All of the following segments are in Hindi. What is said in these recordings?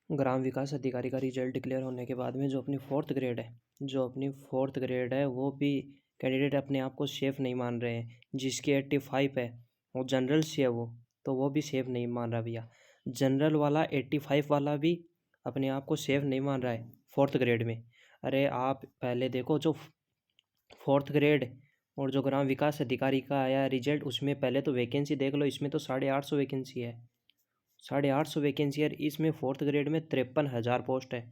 ग्राम विकास अधिकारी का रिजल्ट डिक्लेयर होने के बाद में जो अपनी फोर्थ ग्रेड है वो भी कैंडिडेट अपने आप को सेफ नहीं मान रहे हैं। जिसकी 85 है वो जनरल से है, वो तो वो भी सेफ नहीं मान रहा भैया। जनरल वाला 85 वाला भी अपने आप को सेफ नहीं मान रहा है फोर्थ ग्रेड में। अरे आप पहले देखो जो फोर्थ ग्रेड और जो ग्राम विकास अधिकारी का आया रिजल्ट, उसमें पहले तो वैकेंसी देख लो। इसमें तो 850 वैकेंसी है, 850 वैकेंसी है। इसमें फोर्थ ग्रेड में 53,000 पोस्ट है।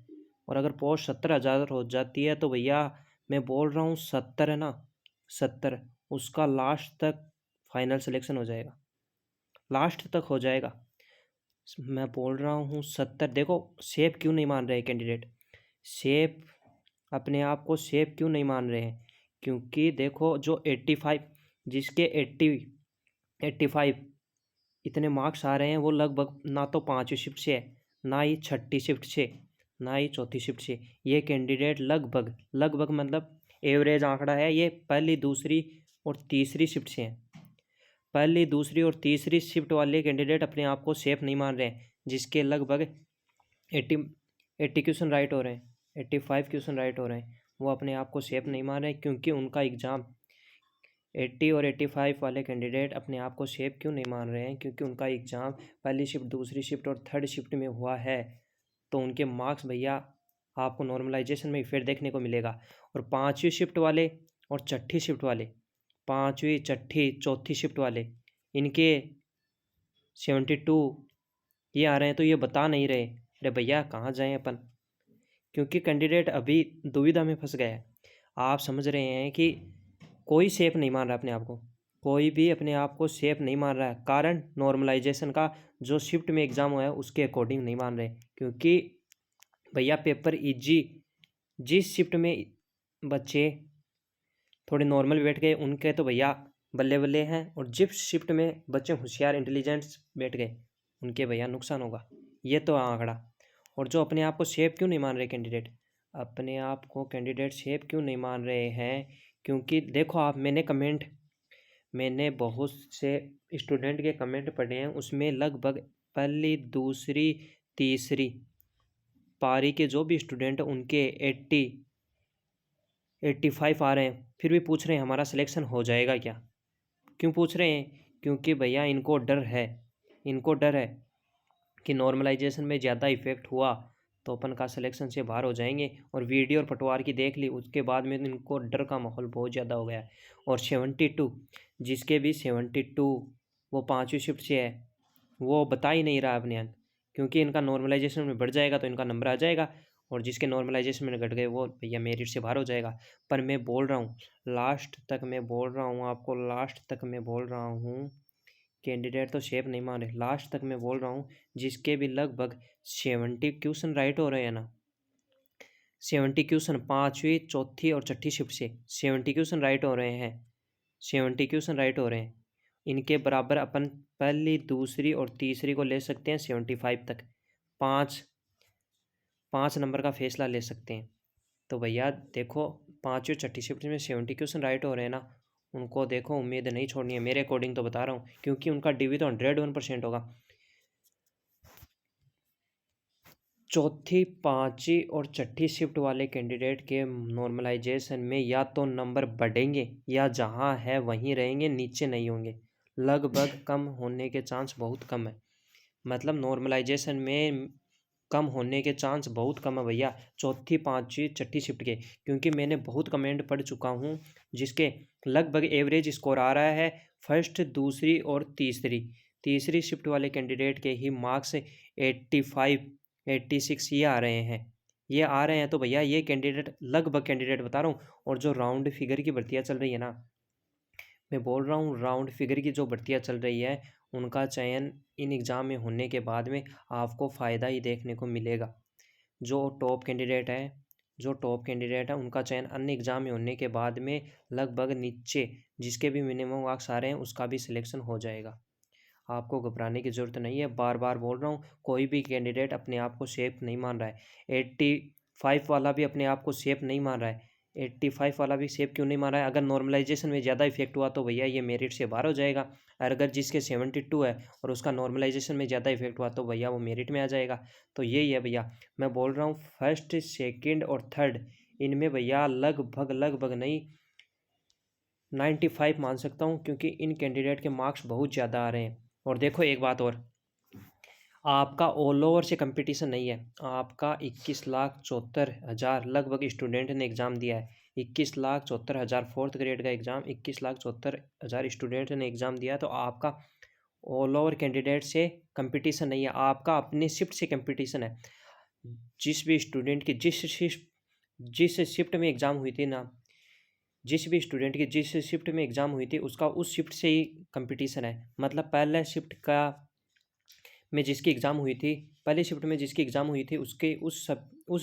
और अगर पोस्ट 70,000 हो जाती है तो भैया मैं बोल रहा हूँ 70 है ना, 70 उसका लास्ट तक फाइनल सिलेक्शन हो जाएगा, लास्ट तक हो जाएगा। मैं बोल रहा हूँ 70। देखो सेफ क्यों नहीं मान रहे कैंडिडेट, सेफ अपने आप को सेफ क्यों नहीं मान रहे हैं? क्योंकि देखो जो 85, जिसके 85 इतने मार्क्स आ रहे हैं, वो लगभग ना तो 5वीं शिफ्ट से है, ना ही 6ठी शिफ्ट से, ना ही 4थी शिफ्ट से। ये कैंडिडेट लगभग लगभग मतलब एवरेज आंकड़ा है, ये पहली दूसरी और तीसरी शिफ्ट से हैं। पहली दूसरी और तीसरी शिफ्ट वाले कैंडिडेट अपने आप को सेफ नहीं मान रहे हैं। जिसके लगभग 80 क्वेश्चन राइट हो रहे हैं, 85 क्वेश्चन राइट हो रहे हैं, वो अपने आप को सेफ नहीं मान रहे हैं। क्योंकि उनका एग्ज़ाम 80 और 85 वाले कैंडिडेट अपने आप को सेफ क्यों नहीं मान रहे हैं? क्योंकि उनका एग्ज़ाम पहली शिफ्ट, दूसरी शिफ्ट और थर्ड शिफ्ट में हुआ है। तो उनके मार्क्स भैया आपको नॉर्मलाइजेशन में फिर देखने को मिलेगा। और 5वीं शिफ्ट वाले और 6ठी शिफ्ट वाले, 5वीं 6ठी 4थी शिफ्ट वाले, इनके 72 ये आ रहे हैं। तो ये बता नहीं रहे, अरे भैया कहाँ जाएं अपन? क्योंकि कैंडिडेट अभी दुविधा में फंस गया है। आप समझ रहे हैं कि कोई सेफ नहीं मान रहा अपने आप को, कोई भी अपने आप को सेफ नहीं मान रहा है। कारण नॉर्मलाइजेशन का जो शिफ्ट में एग्ज़ाम हुआ है उसके अकॉर्डिंग नहीं मान रहे। क्योंकि भैया पेपर इजी, जिस शिफ्ट में बच्चे थोड़े नॉर्मल बैठ गए उनके तो भैया बल्ले बल्ले हैं, और जिस शिफ्ट में बच्चे होशियार इंटेलिजेंट्स बैठ गए उनके भैया नुकसान होगा। ये तो आंकड़ा। और जो अपने आप को सेफ क्यों नहीं मान रहे कैंडिडेट, अपने आप को कैंडिडेट सेफ क्यों नहीं मान रहे हैं? क्योंकि देखो आप, मैंने बहुत से स्टूडेंट के कमेंट पढ़े हैं, उसमें लगभग पहली दूसरी तीसरी पारी के जो भी स्टूडेंट उनके 85 आ रहे हैं, फिर भी पूछ रहे हैं हमारा सिलेक्शन हो जाएगा क्या? क्यों पूछ रहे हैं? क्योंकि भैया इनको डर है, इनको डर है कि नॉर्मलाइजेशन में ज़्यादा इफेक्ट हुआ तो अपन का सिलेक्शन से बाहर हो जाएंगे। और वीडियो और पटवार की देख ली, उसके बाद में इनको डर का माहौल बहुत ज़्यादा हो गया है। और 72, जिसके भी 72 वो 5वीं शिफ्ट से है, वो बता ही नहीं रहा अपने अंक। क्योंकि इनका नॉर्मलाइजेशन में बढ़ जाएगा तो इनका नंबर आ जाएगा, और जिसके नॉर्मलाइजेशन में घट गए वो भैया मेरिट से बाहर हो जाएगा। पर मैं बोल रहा हूँ लास्ट तक, मैं बोल रहा हूँ आपको, लास्ट तक मैं बोल रहा हूँ कैंडिडेट तो शेप नहीं मान रहे। लास्ट तक मैं बोल रहा हूँ जिसके भी लगभग 70 क्वेश्चन राइट हो रहे हैं ना, 70 क्वेश्चन 5वीं 4थी और 6ठी शिफ्ट से 70 क्वेश्चन राइट हो रहे हैं, 70 क्वेश्चन राइट हो रहे हैं। इनके बराबर अपन पहली दूसरी और तीसरी को ले सकते हैं 75 तक, 5 नंबर का फैसला ले सकते हैं। तो भैया देखो 5वीं 6ठी शिफ्ट में 70 क्वेश्चन राइट हो रहे हैं ना, उनको देखो उम्मीद नहीं छोड़नी है, मेरे अकॉर्डिंग तो बता रहा हूँ। क्योंकि उनका डीवी तो 101% होगा। चौथी 5वीं और 6ठी शिफ्ट वाले कैंडिडेट के नॉर्मलाइजेशन में या तो नंबर बढ़ेंगे या जहाँ है वहीं रहेंगे, नीचे नहीं होंगे। लगभग कम होने के चांस बहुत कम है, मतलब नॉर्मलाइजेशन में कम होने के चांस बहुत कम है भैया, चौथी 5वीं 6ठी शिफ्ट के। क्योंकि मैंने बहुत कमेंट पढ़ चुका हूँ जिसके लगभग एवरेज स्कोर आ रहा है फर्स्ट, दूसरी और तीसरी शिफ्ट वाले कैंडिडेट के ही मार्क्स 85 86 ये आ रहे हैं, ये आ रहे हैं। तो भैया ये कैंडिडेट, लगभग कैंडिडेट बता रहा हूँ। और जो राउंड फिगर की भर्तियाँ चल रही है ना, मैं बोल रहा हूँ राउंड फिगर की जो भर्तियाँ चल रही है उनका चयन इन एग्ज़ाम में होने के बाद में आपको फ़ायदा ही देखने को मिलेगा। जो टॉप कैंडिडेट है, उनका चयन अन्य एग्ज़ाम में होने के बाद में लगभग नीचे जिसके भी मिनिमम मार्क्स आ रहे हैं उसका भी सिलेक्शन हो जाएगा। आपको घबराने की ज़रूरत नहीं है। बार बार बोल रहा हूँ, कोई भी कैंडिडेट अपने आप को सेफ नहीं मान रहा है। 85 वाला भी अपने आप को सेफ नहीं मान रहा है। 85 वाला भी सेव क्यों नहीं मारा है? अगर नॉर्मलाइजेशन में ज़्यादा इफेक्ट हुआ तो भैया ये मेरिट से बाहर हो जाएगा, और अगर जिसके 72 है और उसका नॉर्मलाइजेशन में ज़्यादा इफेक्ट हुआ तो भैया वो मेरिट में आ जाएगा। तो यही है भैया, मैं बोल रहा हूँ फर्स्ट सेकंड और थर्ड इनमें भैया लगभग नहीं 95 मान सकता हूँ, क्योंकि इन कैंडिडेट के मार्क्स बहुत ज़्यादा आ रहे हैं। और देखो एक बात और, आपका ऑल ओवर से कंपटीशन नहीं है, आपका 21,74,000 लगभग स्टूडेंट ने एग्ज़ाम दिया है। 21,74,000 फोर्थ ग्रेड का एग्ज़ाम 21,74,000 स्टूडेंट ने एग्ज़ाम दिया है। तो आपका ऑल ओवर कैंडिडेट से कंपटीशन नहीं है, आपका अपने शिफ्ट से कंपटीशन है। जिस भी स्टूडेंट की जिस शिफ्ट में एग्ज़ाम हुई थी ना, जिस भी स्टूडेंट की जिस शिफ्ट में एग्ज़ाम हुई थी उसका उस शिफ्ट से ही कंपटीशन है। मतलब पहले शिफ्ट का में जिसकी एग्ज़ाम हुई थी, पहली शिफ्ट में जिसकी एग्ज़ाम हुई थी उसके उस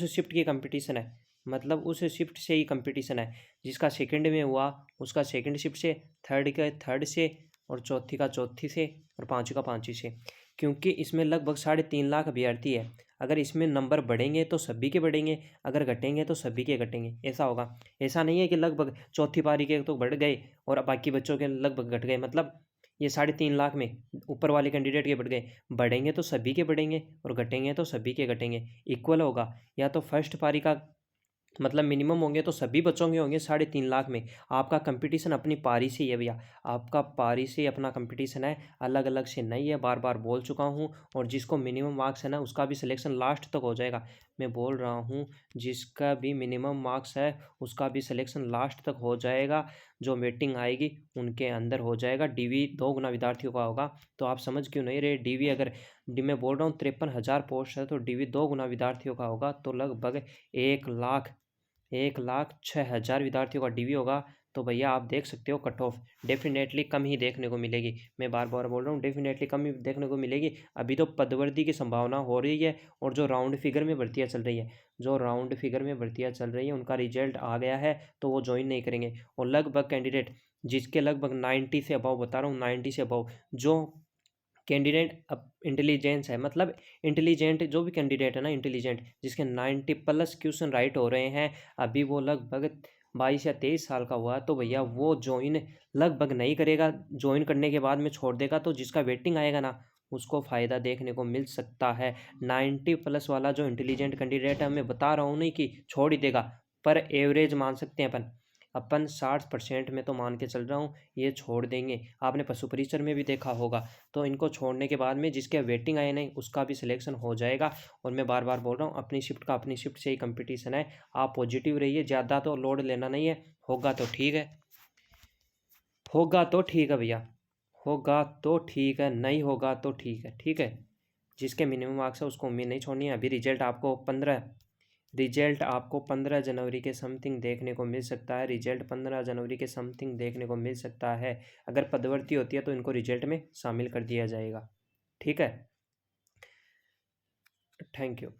शिफ्ट की कंपटीशन है। मतलब उस शिफ्ट से ही कंपटीशन है। जिसका सेकंड में हुआ उसका सेकंड शिफ्ट से, थर्ड का थर्ड से, और चौथी का चौथी से, और पाँचवीं का पाँचवीं से। क्योंकि इसमें लगभग 3.5 लाख अभ्यर्थी है। अगर इसमें नंबर बढ़ेंगे तो सभी के बढ़ेंगे, अगर घटेंगे तो सभी के घटेंगे, ऐसा होगा। ऐसा नहीं है कि लगभग चौथी पारी के तो बढ़ गए और बाकी बच्चों के लगभग घट गए। मतलब ये 3.5 लाख में ऊपर वाले कैंडिडेट के बढ़ गए, बढ़ेंगे तो सभी के बढ़ेंगे और घटेंगे तो सभी के घटेंगे, इक्वल होगा। या तो फर्स्ट पारी का मतलब मिनिमम होंगे तो सभी बच्चों के होंगे 3.5 लाख में। आपका कंपटीशन अपनी पारी से ही है भैया, आपका पारी से अपना कंपटीशन है, अलग अलग से नहीं है, बार बार बोल चुका हूँ। और जिसको मिनिमम मार्क्स है ना उसका भी सिलेक्शन लास्ट तक हो जाएगा। मैं बोल रहा हूँ जिसका भी मिनिमम मार्क्स है उसका भी सिलेक्शन लास्ट तक हो जाएगा। जो वेटिंग आएगी उनके अंदर हो जाएगा। डीवी 2 गुना विद्यार्थियों का होगा। तो आप समझ क्यों नहीं रहे, डीवी अगर मैं बोल रहा हूँ 53,000 पोस्ट है तो डीवी 2 गुना विद्यार्थियों का होगा, तो लगभग 1,06,000 विद्यार्थियों का डीवी होगा। तो भैया आप देख सकते हो कट ऑफ डेफिनेटली कम ही देखने को मिलेगी। मैं बार बार बोल रहा हूँ डेफिनेटली कम ही देखने को मिलेगी। अभी तो पदवर्दी की संभावना हो रही है, और जो राउंड फिगर में भर्तियाँ चल रही है, जो राउंड फिगर में भर्तियाँ चल रही है उनका रिजल्ट आ गया है तो वो ज्वाइन नहीं करेंगे। और लगभग कैंडिडेट जिसके लगभग 90 से अबव, बता रहा हूँ 90 से अबव, जो कैंडिडेट अब इंटेलिजेंस है, मतलब इंटेलिजेंट जो भी कैंडिडेट है ना, इंटेलिजेंट जिसके 90+ क्वेश्चन राइट हो रहे हैं, अभी वो लगभग 22 या 23 साल का हुआ, तो भैया वो ज्वाइन लगभग नहीं करेगा। ज्वाइन करने के बाद में छोड़ देगा, तो जिसका वेटिंग आएगा ना उसको फ़ायदा देखने को मिल सकता है। 90+ वाला जो इंटेलिजेंट कैंडिडेट है, मैं बता रहा हूँ नहीं कि छोड़ ही देगा, पर एवरेज मान सकते हैं अपन 60% में तो मान के चल रहा हूँ ये छोड़ देंगे। आपने पशु परिचर में भी देखा होगा। तो इनको छोड़ने के बाद में जिसके वेटिंग आए नहीं उसका भी सिलेक्शन हो जाएगा। और मैं बार बार बोल रहा हूँ अपनी शिफ्ट का अपनी शिफ्ट से ही कंपटीशन है। आप पॉजिटिव रहिए, ज़्यादा तो लोड लेना नहीं है। होगा तो ठीक है, होगा तो ठीक है भैया, होगा तो ठीक है, नहीं होगा तो ठीक है, ठीक है। जिसके मिनिमम मार्क्स है उसको उम्मीद नहीं छोड़नी है। अभी रिजल्ट आपको 15 जनवरी के समथिंग देखने को मिल सकता है। रिजल्ट 15 जनवरी के समथिंग देखने को मिल सकता है। अगर पदवर्ती होती है तो इनको रिजल्ट में शामिल कर दिया जाएगा, ठीक है। Thank you.